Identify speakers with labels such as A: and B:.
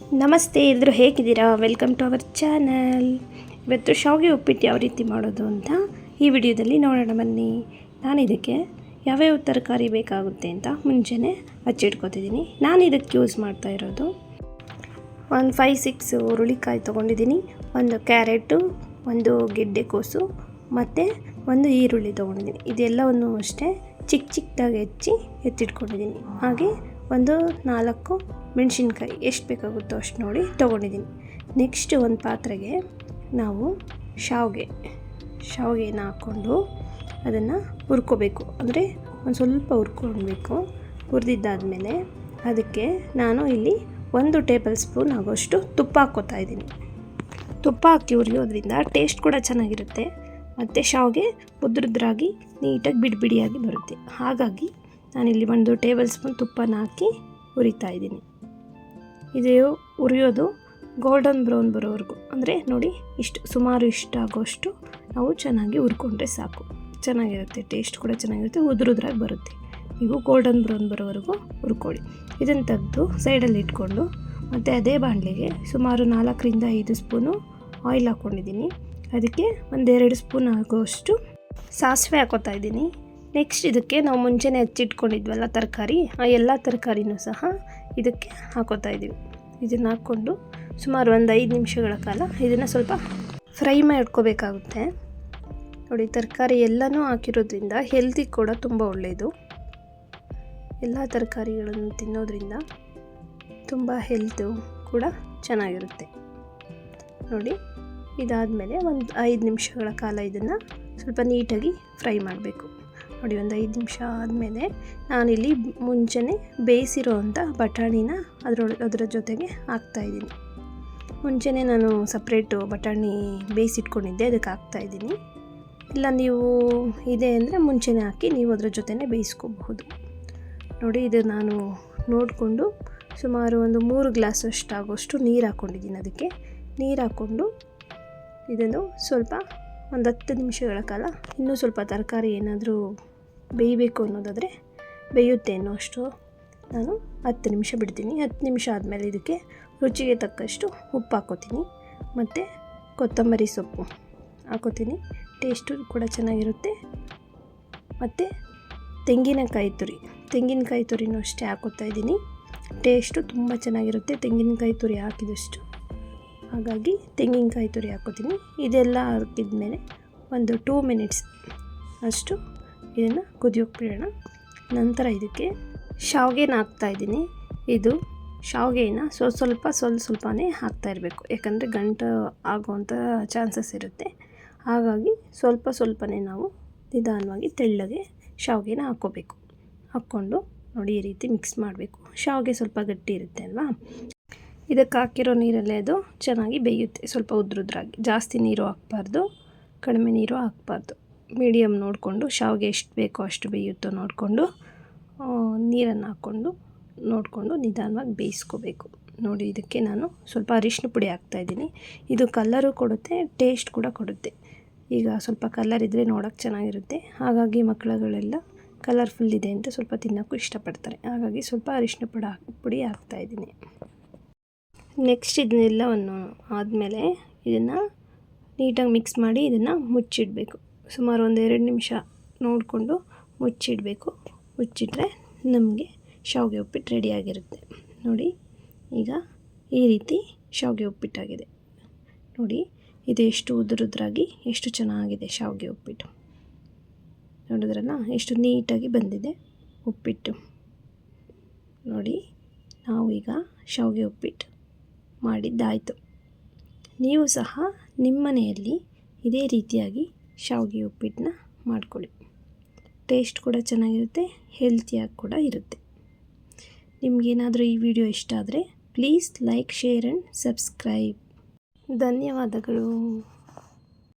A: ನಮಸ್ತೆ, ಎಲ್ಲರೂ ಹೇಗಿದ್ದೀರಾ? Welcome to our channel. ಇವತ್ತು ಶಾವಿಗೆ ಉಪ್ಪಿಟ್ಟು ಯಾವ ರೀತಿ ಮಾಡೋದು ಅಂತ ಈ ವಿಡಿಯೋದಲ್ಲಿ ನೋಡೋಣ ಬನ್ನಿ. ನಾನು ಇದಕ್ಕೆ ಯಾವ್ಯಾವ ತರಕಾರಿ ಬೇಕಾಗುತ್ತೆ ಅಂತ ಮುಂಚೆನೇ ಹಚ್ಚಿಟ್ಕೊತಿದ್ದೀನಿ. ನಾನು ಇದಕ್ಕೆ ಯೂಸ್ ಮಾಡ್ತಾ ಇರೋದು ಒಂದು 5-6 ಹುರುಳಿಕಾಯಿ ತೊಗೊಂಡಿದ್ದೀನಿ, ಒಂದು ಕ್ಯಾರೆಟು, ಒಂದು ಗೆಡ್ಡೆಕೋಸು ಮತ್ತು ಒಂದು ಈರುಳ್ಳಿ ತೊಗೊಂಡಿದ್ದೀನಿ. ಇದೆಲ್ಲವನ್ನು ಅಷ್ಟೇ ಚಿಕ್ಕದಾಗಿ ಹೆಚ್ಚಿ ಎತ್ತಿಟ್ಕೊಂಡಿದ್ದೀನಿ. ಹಾಗೆ ಒಂದು 4 ಮೆಣಸಿನ್ಕಾಯಿ ಎಷ್ಟು ಬೇಕಾಗುತ್ತೋ ಅಷ್ಟು ನೋಡಿ ತೊಗೊಂಡಿದ್ದೀನಿ. ನೆಕ್ಸ್ಟ್ ಒಂದು ಪಾತ್ರೆಗೆ ನಾವು ಶಾವಿಗೆನ ಹಾಕ್ಕೊಂಡು ಅದನ್ನು ಹುರ್ಕೋಬೇಕು. ಅಂದರೆ ಒಂದು ಸ್ವಲ್ಪ ಹುರ್ಕೊಳ್ಬೇಕು. ಹುರಿದಿದ್ದಾದಮೇಲೆ ಅದಕ್ಕೆ ನಾನು ಇಲ್ಲಿ 1 ಟೇಬಲ್ ಸ್ಪೂನ್ ಆಗೋಷ್ಟು ತುಪ್ಪ ಹಾಕ್ಕೋತಾ ಇದ್ದೀನಿ. ತುಪ್ಪ ಹಾಕಿ ಹುರಿಯೋದ್ರಿಂದ ಟೇಸ್ಟ್ ಕೂಡ ಚೆನ್ನಾಗಿರುತ್ತೆ ಮತ್ತು ಶಾವಿಗೆ ಉದ್ರಾಗಿ ನೀಟಾಗಿ ಬಿಡಿಯಾಗಿ ಬರುತ್ತೆ. ಹಾಗಾಗಿ ನಾನಿಲ್ಲಿ 1 ಟೇಬಲ್ ಸ್ಪೂನ್ ತುಪ್ಪನ ಹಾಕಿ ಹುರಿತಾ ಇದ್ದೀನಿ. ಇದು ಹುರಿಯೋದು ಗೋಲ್ಡನ್ ಬ್ರೌನ್ ಬರೋವರೆಗೂ, ಅಂದರೆ ನೋಡಿ ಸುಮಾರು ಇಷ್ಟ ಆಗೋಷ್ಟು ನಾವು ಚೆನ್ನಾಗಿ ಹುರ್ಕೊಂಡ್ರೆ ಸಾಕು. ಚೆನ್ನಾಗಿರುತ್ತೆ, ಟೇಸ್ಟ್ ಕೂಡ ಚೆನ್ನಾಗಿರುತ್ತೆ, ಉದ್ರಾಗಿ ಬರುತ್ತೆ. ನೀವು ಗೋಲ್ಡನ್ ಬ್ರೌನ್ ಬರೋವರೆಗೂ ಹುರ್ಕೊಳ್ಳಿ. ಇದನ್ನು ತೆಗೆದು ಸೈಡಲ್ಲಿ ಇಟ್ಕೊಂಡು ಮತ್ತು ಅದೇ ಬಾಣಲೆಗೆ ಸುಮಾರು 4-5 ಸ್ಪೂನು ಆಯಿಲ್ ಹಾಕ್ಕೊಂಡಿದ್ದೀನಿ. ಅದಕ್ಕೆ 1-2 ಸ್ಪೂನ್ ಆಗೋಷ್ಟು ಸಾಸಿವೆ ಹಾಕೋತಾ ಇದ್ದೀನಿ. ನೆಕ್ಸ್ಟ್ ಇದಕ್ಕೆ ನಾವು ಮುಂಚೆನೇ ಹಚ್ಚಿಟ್ಕೊಂಡಿದ್ವಲ್ಲ ತರಕಾರಿ, ಆ ಎಲ್ಲ ತರಕಾರಿನೂ ಸಹ ಇದಕ್ಕೆ ಹಾಕೋತಾ ಇದ್ದೀವಿ. ಇದನ್ನು ಹಾಕ್ಕೊಂಡು ಸುಮಾರು 5 ನಿಮಿಷಗಳ ಕಾಲ ಇದನ್ನು ಸ್ವಲ್ಪ ಫ್ರೈ ಮಾಡ್ಕೋಬೇಕಾಗುತ್ತೆ. ನೋಡಿ, ತರಕಾರಿ ಎಲ್ಲನೂ ಹಾಕಿರೋದ್ರಿಂದ ಹೆಲ್ತಿ ಕೂಡ ತುಂಬ ಒಳ್ಳೆಯದು. ಎಲ್ಲ ತರಕಾರಿಗಳನ್ನು ತಿನ್ನೋದ್ರಿಂದ ತುಂಬ ಹೆಲ್ತು ಕೂಡ ಚೆನ್ನಾಗಿರುತ್ತೆ. ನೋಡಿ, ಇದಾದಮೇಲೆ ಒಂದು 5 ನಿಮಿಷಗಳ ಕಾಲ ಇದನ್ನು ಸ್ವಲ್ಪ ನೀಟಾಗಿ ಫ್ರೈ ಮಾಡಬೇಕು. ನೋಡಿ, ಒಂದು 5 ನಿಮಿಷ ಆದಮೇಲೆ ನಾನಿಲ್ಲಿ ಮುಂಚೆನೇ ಬೇಯಿಸಿರೋ ಅಂಥ ಬಟಾಣಿನ ಅದರ ಜೊತೆಗೆ ಹಾಕ್ತಾಯಿದ್ದೀನಿ. ಮುಂಚೆನೇ ನಾನು ಸಪ್ರೇಟು ಬಟಾಣಿ ಬೇಯಿಸಿಟ್ಕೊಂಡಿದ್ದೆ, ಅದಕ್ಕೆ ಹಾಕ್ತಾಯಿದ್ದೀನಿ. ಇಲ್ಲ ನೀವು ಇದೆ ಅಂದರೆ ಮುಂಚೆನೇ ಹಾಕಿ ನೀವು ಅದರ ಜೊತೆನೇ ಬೇಯಿಸ್ಕೋಬಹುದು. ನೋಡಿ, ಇದು ನಾನು ನೋಡಿಕೊಂಡು ಸುಮಾರು ಒಂದು 3 ಗ್ಲಾಸ್ ಆಗೋಷ್ಟು ನೀರು ಹಾಕ್ಕೊಂಡಿದ್ದೀನಿ. ಅದಕ್ಕೆ ನೀರು ಹಾಕ್ಕೊಂಡು ಇದನ್ನು ಸ್ವಲ್ಪ ಒಂದು 10 ನಿಮಿಷಗಳ ಕಾಲ ಇನ್ನೂ ಸ್ವಲ್ಪ ತರಕಾರಿ ಏನಾದರೂ ಬೇಯಬೇಕು ಅನ್ನೋದಾದರೆ ಬೇಯುತ್ತೆ ಅನ್ನೋ ಅಷ್ಟು ನಾನು 10 ನಿಮಿಷ ಬಿಡ್ತೀನಿ. 10 ನಿಮಿಷ ಆದಮೇಲೆ ಇದಕ್ಕೆ ರುಚಿಗೆ ತಕ್ಕಷ್ಟು ಉಪ್ಪು ಹಾಕ್ಕೋತೀನಿ ಮತ್ತು ಕೊತ್ತಂಬರಿ ಸೊಪ್ಪು ಹಾಕ್ಕೋತೀನಿ. ಟೇಸ್ಟು ಕೂಡ ಚೆನ್ನಾಗಿರುತ್ತೆ. ಮತ್ತು ತೆಂಗಿನಕಾಯಿ ತುರಿನೂ ಅಷ್ಟೇ ಹಾಕ್ಕೋತಾ ಇದ್ದೀನಿ. ಟೇಸ್ಟು ತುಂಬ ಚೆನ್ನಾಗಿರುತ್ತೆ ತೆಂಗಿನಕಾಯಿ ತುರಿ ಹಾಕಿದಷ್ಟು. ಹಾಗಾಗಿ ತೆಂಗಿನಕಾಯಿ ತುರಿ ಹಾಕ್ಕೋತೀನಿ. ಇದೆಲ್ಲ ಹಾಕಿದ್ಮೇಲೆ ಒಂದು 2 ಮಿನಿಟ್ಸ್ ಅಷ್ಟು ಇದನ್ನು ಕುದಿಯೋಕೆ ಬಿಡೋಣ. ನಂತರ ಇದಕ್ಕೆ ಶಾವಿಗೆನ ಹಾಕ್ತಾಯಿದ್ದೀನಿ. ಇದು ಶಾವಿಗೆನ ಸ್ವಲ್ಪನೇ ಹಾಕ್ತಾಯಿರಬೇಕು, ಯಾಕಂದರೆ ಗಂಟು ಆಗೋವಂಥ ಚಾನ್ಸಸ್ ಇರುತ್ತೆ. ಹಾಗಾಗಿ ಸ್ವಲ್ಪನೇ ನಾವು ನಿಧಾನವಾಗಿ ತೆಳ್ಳಗೆ ಶಾವಿಗೆನ ಹಾಕ್ಕೋಬೇಕು. ಹಾಕ್ಕೊಂಡು ನೋಡಿ ಈ ರೀತಿ ಮಿಕ್ಸ್ ಮಾಡಬೇಕು. ಶಾವಿಗೆ ಸ್ವಲ್ಪ ಗಟ್ಟಿ ಇರುತ್ತೆ ಅಲ್ವಾ, ಇದಕ್ಕೆ ಹಾಕಿರೋ ನೀರಲ್ಲೇ ಅದು ಚೆನ್ನಾಗಿ ಬೇಯುತ್ತೆ. ಸ್ವಲ್ಪ ಉದ್ರಾಗಿ, ಜಾಸ್ತಿ ನೀರು ಹಾಕ್ಬಾರ್ದು, ಕಡಿಮೆ ನೀರು ಹಾಕ್ಬಾರ್ದು. ಮೀಡಿಯಮ್ ನೋಡಿಕೊಂಡು ಶಾವಿಗೆ ಎಷ್ಟು ಬೇಕೋ ಅಷ್ಟು ಬೇಯುತ್ತೋ ನೋಡಿಕೊಂಡು ನೀರನ್ನು ಹಾಕ್ಕೊಂಡು ನೋಡಿಕೊಂಡು ನಿಧಾನವಾಗಿ ಬೇಯಿಸ್ಕೋಬೇಕು. ನೋಡಿ, ಇದಕ್ಕೆ ನಾನು ಸ್ವಲ್ಪ ಅರಿಶಿನ ಪುಡಿ ಹಾಕ್ತಾಯಿದ್ದೀನಿ. ಇದು ಕಲ್ಲರು ಕೊಡುತ್ತೆ, ಟೇಸ್ಟ್ ಕೂಡ ಕೊಡುತ್ತೆ. ಈಗ ಸ್ವಲ್ಪ ಕಲರ್ ಇದ್ದರೆ ನೋಡೋಕ್ಕೆ ಚೆನ್ನಾಗಿರುತ್ತೆ. ಹಾಗಾಗಿ ಮಕ್ಕಳುಗಳೆಲ್ಲ ಕಲರ್ಫುಲ್ ಇದೆ ಅಂತ ಸ್ವಲ್ಪ ತಿನ್ನೋಕ್ಕೂ ಇಷ್ಟಪಡ್ತಾರೆ. ಹಾಗಾಗಿ ಸ್ವಲ್ಪ ಅರಿಶಿನ ಪುಡಿ ಹಾಕ್ತಾಯಿದ್ದೀನಿ. ನೆಕ್ಸ್ಟ್ ಇದನ್ನೆಲ್ಲವನ್ನು ಆದಮೇಲೆ ಇದನ್ನು ನೀಟಾಗಿ ಮಿಕ್ಸ್ ಮಾಡಿ ಇದನ್ನು ಮುಚ್ಚಿಡಬೇಕು. ಸುಮಾರು 1-2 ನಿಮಿಷ ನೋಡಿಕೊಂಡು ಮುಚ್ಚಿಡಬೇಕು. ಮುಚ್ಚಿಟ್ರೆ ನಮಗೆ ಶಾವಿಗೆ ಉಪ್ಪಿಟ್ಟು ರೆಡಿಯಾಗಿರುತ್ತೆ. ನೋಡಿ, ಈಗ ಈ ರೀತಿ ಶಾವಿಗೆ ಉಪ್ಪಿಟ್ಟಾಗಿದೆ. ನೋಡಿ, ಇದು ಎಷ್ಟು ಉದ್ರಾಗಿ ಎಷ್ಟು ಚೆನ್ನಾಗಿದೆ ಶಾವಿಗೆ ಉಪ್ಪಿಟ್ಟು. ನೋಡಿದ್ರಲ್ಲ ಎಷ್ಟು ನೀಟಾಗಿ ಬಂದಿದೆ ಉಪ್ಪಿಟ್ಟು. ನೋಡಿ, ನಾವು ಈಗ ಶಾವಿಗೆ ಉಪ್ಪಿಟ್ಟು ಮಾಡಿದ್ದಾಯಿತು. ನೀವು ಸಹ ನಿಮ್ಮ ಮನೆಯಲ್ಲಿ ಇದೇ ರೀತಿಯಾಗಿ ಶಾವಿಗೆ ಉಪ್ಪಿಟ್ಟನ್ನ ಮಾಡಿಕೊಳ್ಳಿ. ಟೇಸ್ಟ್ ಕೂಡ ಚೆನ್ನಾಗಿರುತ್ತೆ, ಹೆಲ್ತಿಯಾಗಿ ಕೂಡ ಇರುತ್ತೆ. ನಿಮಗೇನಾದರೂ ಈ ವಿಡಿಯೋ ಇಷ್ಟ ಆದರೆ please like, share and subscribe. ಧನ್ಯವಾದಗಳು.